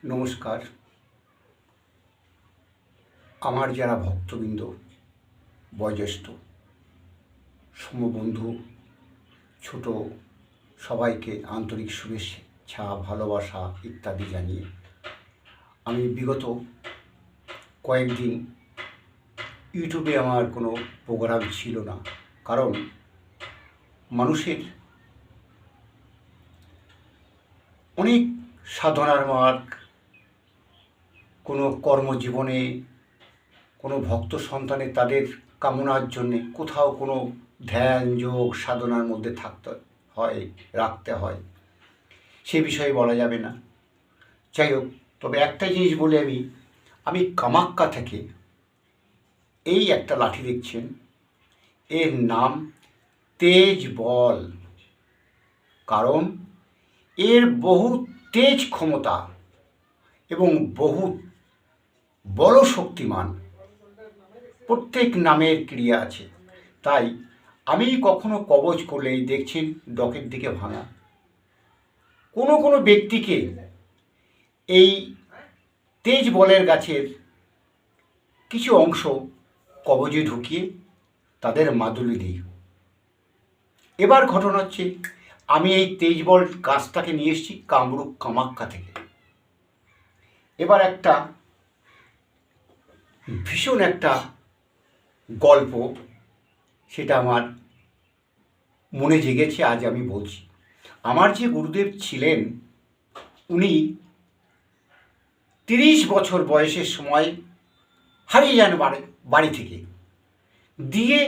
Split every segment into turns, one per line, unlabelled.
নমস্কার। আমার যারা ভক্তবৃন্দ, বয়োজ্যেষ্ঠ, সমবন্ধু, ছোট, সবাইকে আন্তরিক শুভেচ্ছা, ভালোবাসা ইত্যাদি জানিয়ে আমি বিগত কয়েকদিন ইউটিউবে আমার কোনো প্রোগ্রাম ছিল না। কারণ মানুষের অনেক সাধনার মার্গ, কোনো কর্মজীবনে, কোনো ভক্ত সন্তানের তাদের কামনার জন্যে কোথাও কোনো ধ্যান যোগ সাধনার মধ্যে থাকতে হয়, রাখতে হয়, সে বিষয়ে বলা যাবে না। যাই হোক, তবে একটা জিনিস বলে আমি কামাক্কা থেকে এই একটা লাঠি দেখছেন, এর নাম তেজ বল। কারণ এর বহু তেজ ক্ষমতা এবং বহু বড় শক্তিমান, প্রত্যেক নামের ক্রিয়া আছে। তাই আমি কখনো কবজ করলেই দেখছেন ডকের দিকে ভাঙা কোনো কোনো ব্যক্তিকে এই তেজ বলের গাছের কিছু অংশ কবজে ঢুকিয়ে তাদের মাদুলি দিই। এবার ঘটনা হচ্ছে, আমি এই তেজ বল গাছটাকে নিয়ে এসেছি কামরূপ কামাক্কা থেকে। এবার একটা ভীষণ একটা গল্প, সেটা আমার মনে জেগেছে, আজ আমি বলছি। আমার যে গুরুদেব ছিলেন, উনি 30 বছর বয়সের সময় হারিয়ে যান বাড়ি থেকে, দিয়ে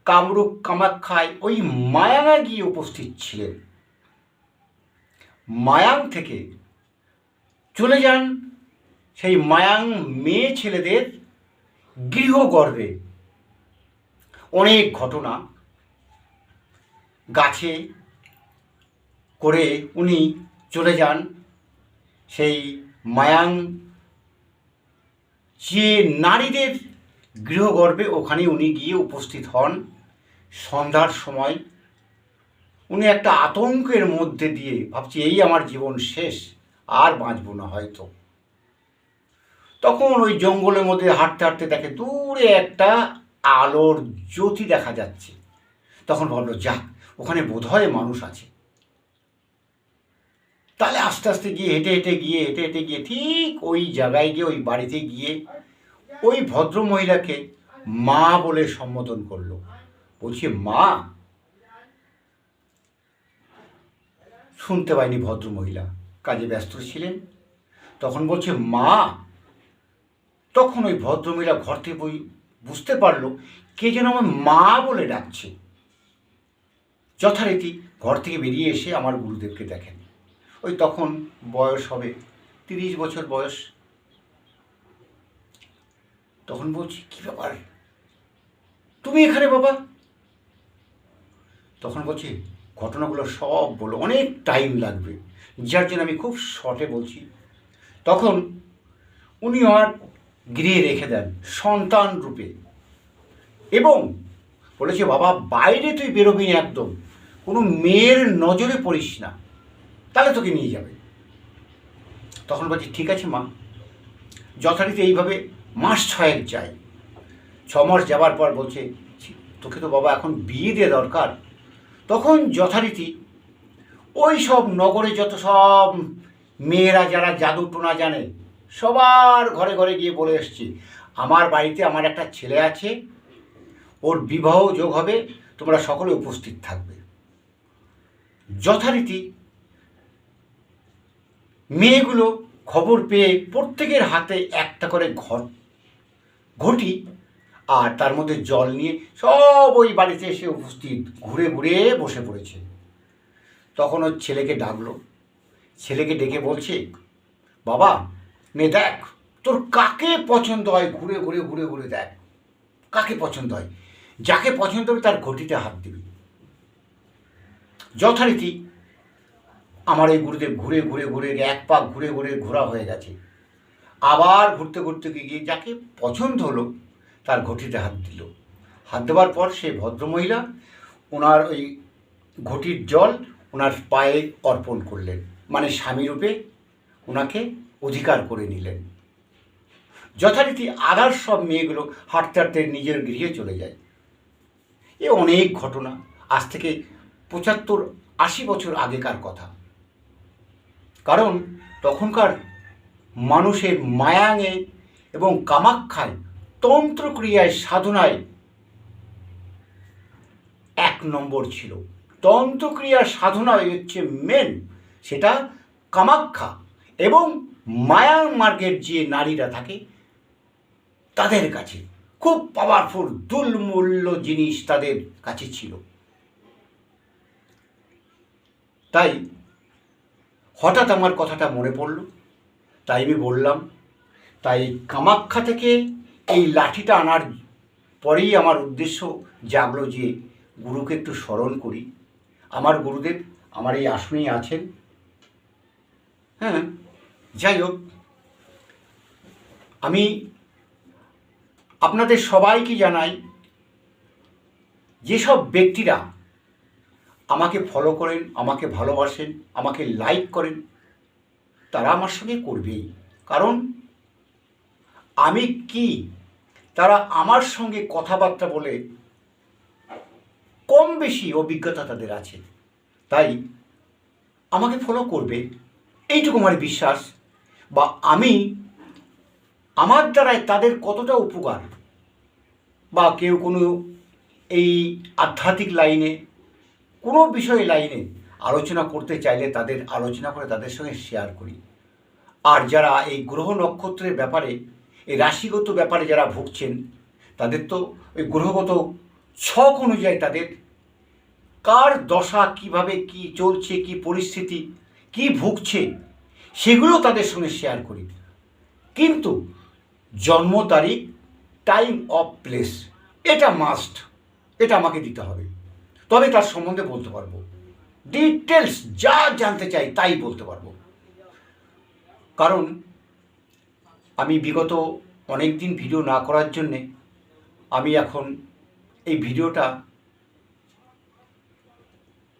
কামরূপ কামাখ্যায় ওই মায়াঙে গিয়ে উপস্থিত ছিলেন। মায়াং থেকে চলে যান সেই মায়াং মেয়ে ছেলেদের গৃহগর্ভে। অনেক ঘটনা, গাছে করে উনি চলে যান সেই মায়াং যে নারীদের গৃহগর্ভে, ওখানে উনি গিয়ে উপস্থিত হন। সন্ধ্যার সময় উনি একটা আতঙ্কের মধ্যে দিয়ে ভাবছি, এই আমার জীবন শেষ, আর বাঁচব না হয়তো। তখন ওই জঙ্গলের মধ্যে হাঁটতে হাঁটতে দেখে দূরে একটা আলোর জ্যোতি দেখা যাচ্ছে। তখন ভাবলো, যাক, ওখানে বোধহয় মানুষ আছে। তাহলে আস্তে আস্তে গিয়ে হেঁটে হেঁটে গিয়ে ঠিক ওই জায়গায় গিয়ে, ওই বাড়িতে গিয়ে ওই ভদ্র মহিলাকে মা বলে সম্বোধন করলো। বলছে মা। শুনতে পায়নি ভদ্র মহিলা, কাজে ব্যস্ত ছিলেন। তখন বলছে মা। তখন ওই ভদ্রমহিলা ঘর থেকে বুঝতে পারলো কে যেন আমার মা বলে ডাকছে। যথারীতি ঘর থেকে বেরিয়ে এসে আমার গুরুদেবকে দেখেন। ওই তখন বয়স হবে 30 বছর বয়স। তখন বলছি, কি ব্যাপার, তুমি এখানে বাবা? তখন বলছি, ঘটনাগুলো সব বলো, অনেক টাইম লাগবে, যার জন্য আমি খুব শর্টে বলছি। তখন উনি আমার গৃহে রেখে দেন সন্তান রূপে, এবং বলেছে, বাবা বাইরে তুই বেরোবি না একদম, কোনো মেয়ের নজরে পড়িস না, তাহলে তোকে নিয়ে যাবে। তখন বলছি, ঠিক আছে মা। যথারীতি এইভাবে মাস 6 যায়। 6 মাস যাবার পর বলছে, তোকে তো বাবা এখন বিয়ে দিয়ে দরকার। তখন যথারীতি ওই সব নগরে যত সব মেয়েরা যারা জাদু টোনা জানে, সবার ঘরে ঘরে গিয়ে বলে এসছি, আমার বাড়িতে আমার একটা ছেলে আছে, ওর বিবাহ যোগ হবে, তোমরা সকলে উপস্থিত থাকবে। যথারীতি মেয়েগুলো খবর পেয়ে প্রত্যেকের হাতে একটা করে ঘটি, আর তার মধ্যে জল নিয়ে সব ওই বাড়িতে এসে উপস্থিত, ঘুরে ঘুরে বসে পড়েছে। তখন ওর ছেলেকে ডাকলো। ছেলেকে ডেকে বলছে, বাবা নে দেখ তোর কাকে পছন্দ হয়, ঘুরে ঘুরে ঘুরে ঘুরে দেখ কাকে পছন্দ হয়, যাকে পছন্দ হবে তার ঘটিতে হাত দিবি। যথারীতি আমার এই গুরুদেব ঘুরে ঘুরে ঘুরে, এক পাক ঘুরে ঘুরে ঘোরা হয়ে গেছে। আবার ঘুরতে ঘুরতে গিয়ে যাকে পছন্দ হলো তার ঘটিতে হাত দিল। হাত দেওয়ার পর সে ভদ্রমহিলা ওনার ওই ঘটির জল ওনার পায়ে অর্পণ করলেন, মানে স্বামী রূপে ওনাকে অধিকার করে নিলেন। যথারীতি আদার সব মেয়েগুলো হাঁটতে হাঁটতে নিজের গৃহে চলে যায়। এ অনেক ঘটনা, আজ থেকে 75-80 বছর আগেকার কথা। কারণ তখনকার মানুষের মায়াঙে এবং কামাখ্যায় তন্ত্রক্রিয়ায় সাধনায় 1 নম্বর ছিল। তন্ত্রক্রিয়ার সাধনায় হচ্ছে মেন, সেটা কামাখ্যা এবং মায়ানমারের যে নারীরা থাকে তাদের কাছে খুব পাওয়ারফুল দুর্মূল্য জিনিস তাদের কাছে ছিল। তাই হঠাৎ আমার কথাটা মনে পড়ল, তাই আমি বললাম। তাই কামাখ্যা থেকে এই লাঠিটা আনার পরেই আমার উদ্দেশ্য জাগলো যে গুরুকে একটু স্মরণ করি। আমার গুরুদেব আমার এই আসনেই আছেন। হ্যাঁ, যাই হোক, আমি আপনাদের সবাইকে জানাই, যেসব ব্যক্তিরা আমাকে ফলো করেন, আমাকে ভালোবাসেন, আমাকে লাইক করেন, তারা আমার সঙ্গে করবেই। কারণ আমি কি, তারা আমার সঙ্গে কথাবার্তা বলে কম বেশি অভিজ্ঞতা তাদের আছে, তাই আমাকে ফলো করবে, এইটুকু আমার বিশ্বাস। বা আমি আমার দ্বারায় তাদের কতটা উপকার, বা কেউ কোনো এই আধ্যাত্মিক লাইনে কোনো বিষয় লাইনে আলোচনা করতে চাইলে তাদের আলোচনা করে তাদের সঙ্গে শেয়ার করি। আর যারা এই গ্রহ নক্ষত্রের ব্যাপারে, এই রাশিগত ব্যাপারে যারা ভুগছেন, তাদের তো ওই গ্রহগত ছক অনুযায়ী তাদের কার দশা কিভাবে কি চলছে, কি পরিস্থিতি, কি ভুগছে, সেগুলো তাদের সঙ্গে শেয়ার করি। কিন্তু জন্ম তারিখ, টাইম অফ প্লেস, এটা মাস্ট, এটা আমাকে দিতে হবে, তবে তার সম্বন্ধে বলতে পারবো। ডিটেলস যা জানতে চাই তাই বলতে পারবো। কারণ আমি বিগত অনেক দিন ভিডিও না করার জন্যে আমি এখন এই ভিডিওটা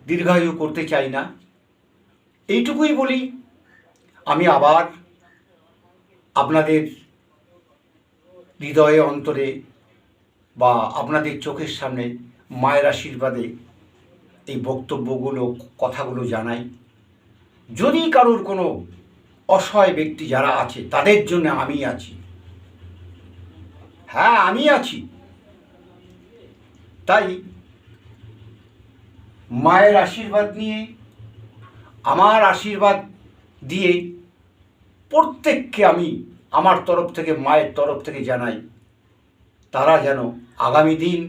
দীর্ঘায়ু করতে চাই না। এইটুকুই বলি, আমি আবার আপনাদের হৃদয়ে অন্তরে বা আপনাদের চোখের সামনে মায়ের আশীর্বাদে এই বক্তব্যগুলো, কথাগুলো জানাই। যদি কারোর কোনো অসহায় ব্যক্তি যারা আছে, তাদের জন্য আমি আছি। হ্যাঁ, আমি আছি। তাই মায়ের আশীর্বাদ নিয়ে, আমার আশীর্বাদ দিয়ে প্রত্যেককে আমি আমার তরফ থেকে, মায়ের তরফ থেকে জানাই, তারা যেন আগামী দিন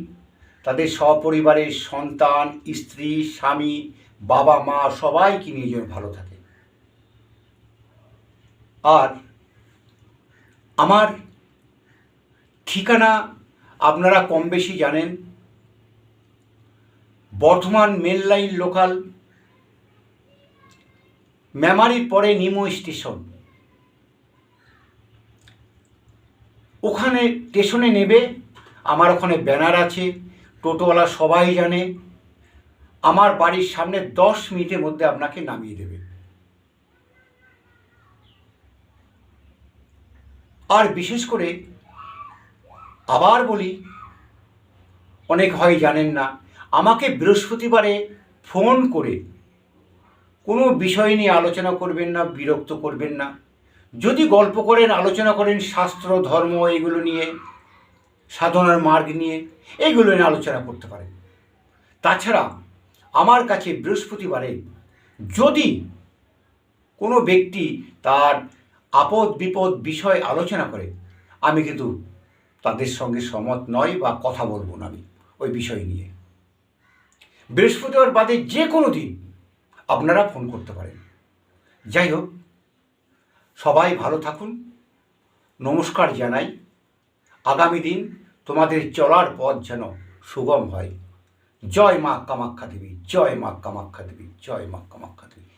তাদের সপরিবারের সন্তান, স্ত্রী, স্বামী, বাবা মা সবাইকে নিয়ে যেন ভালো থাকে। আর আমার ঠিকানা আপনারা কম বেশি জানেন, বর্ধমান মেন লাইন লোকাল, মেমারির পরে নিমো স্টেশন, ওখানে স্টেশনে নেবে। আমার ওখানে ব্যানার আছে, টোটোওয়ালা সবাই জানে। আমার বাড়ির সামনে 10 মিনিটের মধ্যে আপনাকে নামিয়ে দেবে। আর বিশেষ করে আবার বলি, অনেক হয় জানেন না, আমাকে বৃহস্পতিবারে ফোন করে কোনো বিষয় নিয়ে আলোচনা করবেন না, বিরক্ত করবেন না। যদি গল্প করেন, আলোচনা করেন শাস্ত্র, ধর্ম, এগুলো নিয়ে, সাধনার মার্গ নিয়ে, এইগুলো নিয়ে আলোচনা করতে পারেন। তাছাড়া আমার কাছে বৃহস্পতিবারে যদি কোনো ব্যক্তি তার আপদ বিপদ বিষয় আলোচনা করে, আমি কিন্তু তাদের সঙ্গে সহমত নয় বা কথা বলবো না আমি ওই বিষয় নিয়ে। বৃহস্পতিবার বাদে যে কোনো দিন আপনারা ফোন করতে পারেন। যাই হোক, সবাই ভালো থাকুন, নমস্কার জানাই। আগামী দিন তোমাদের চলার পথ যেন সুগম হয়। জয় মা কামাখ্যা দেবী, জয় মা কামাখ্যা দেবী, জয় মা কামাখ্যা দেবী।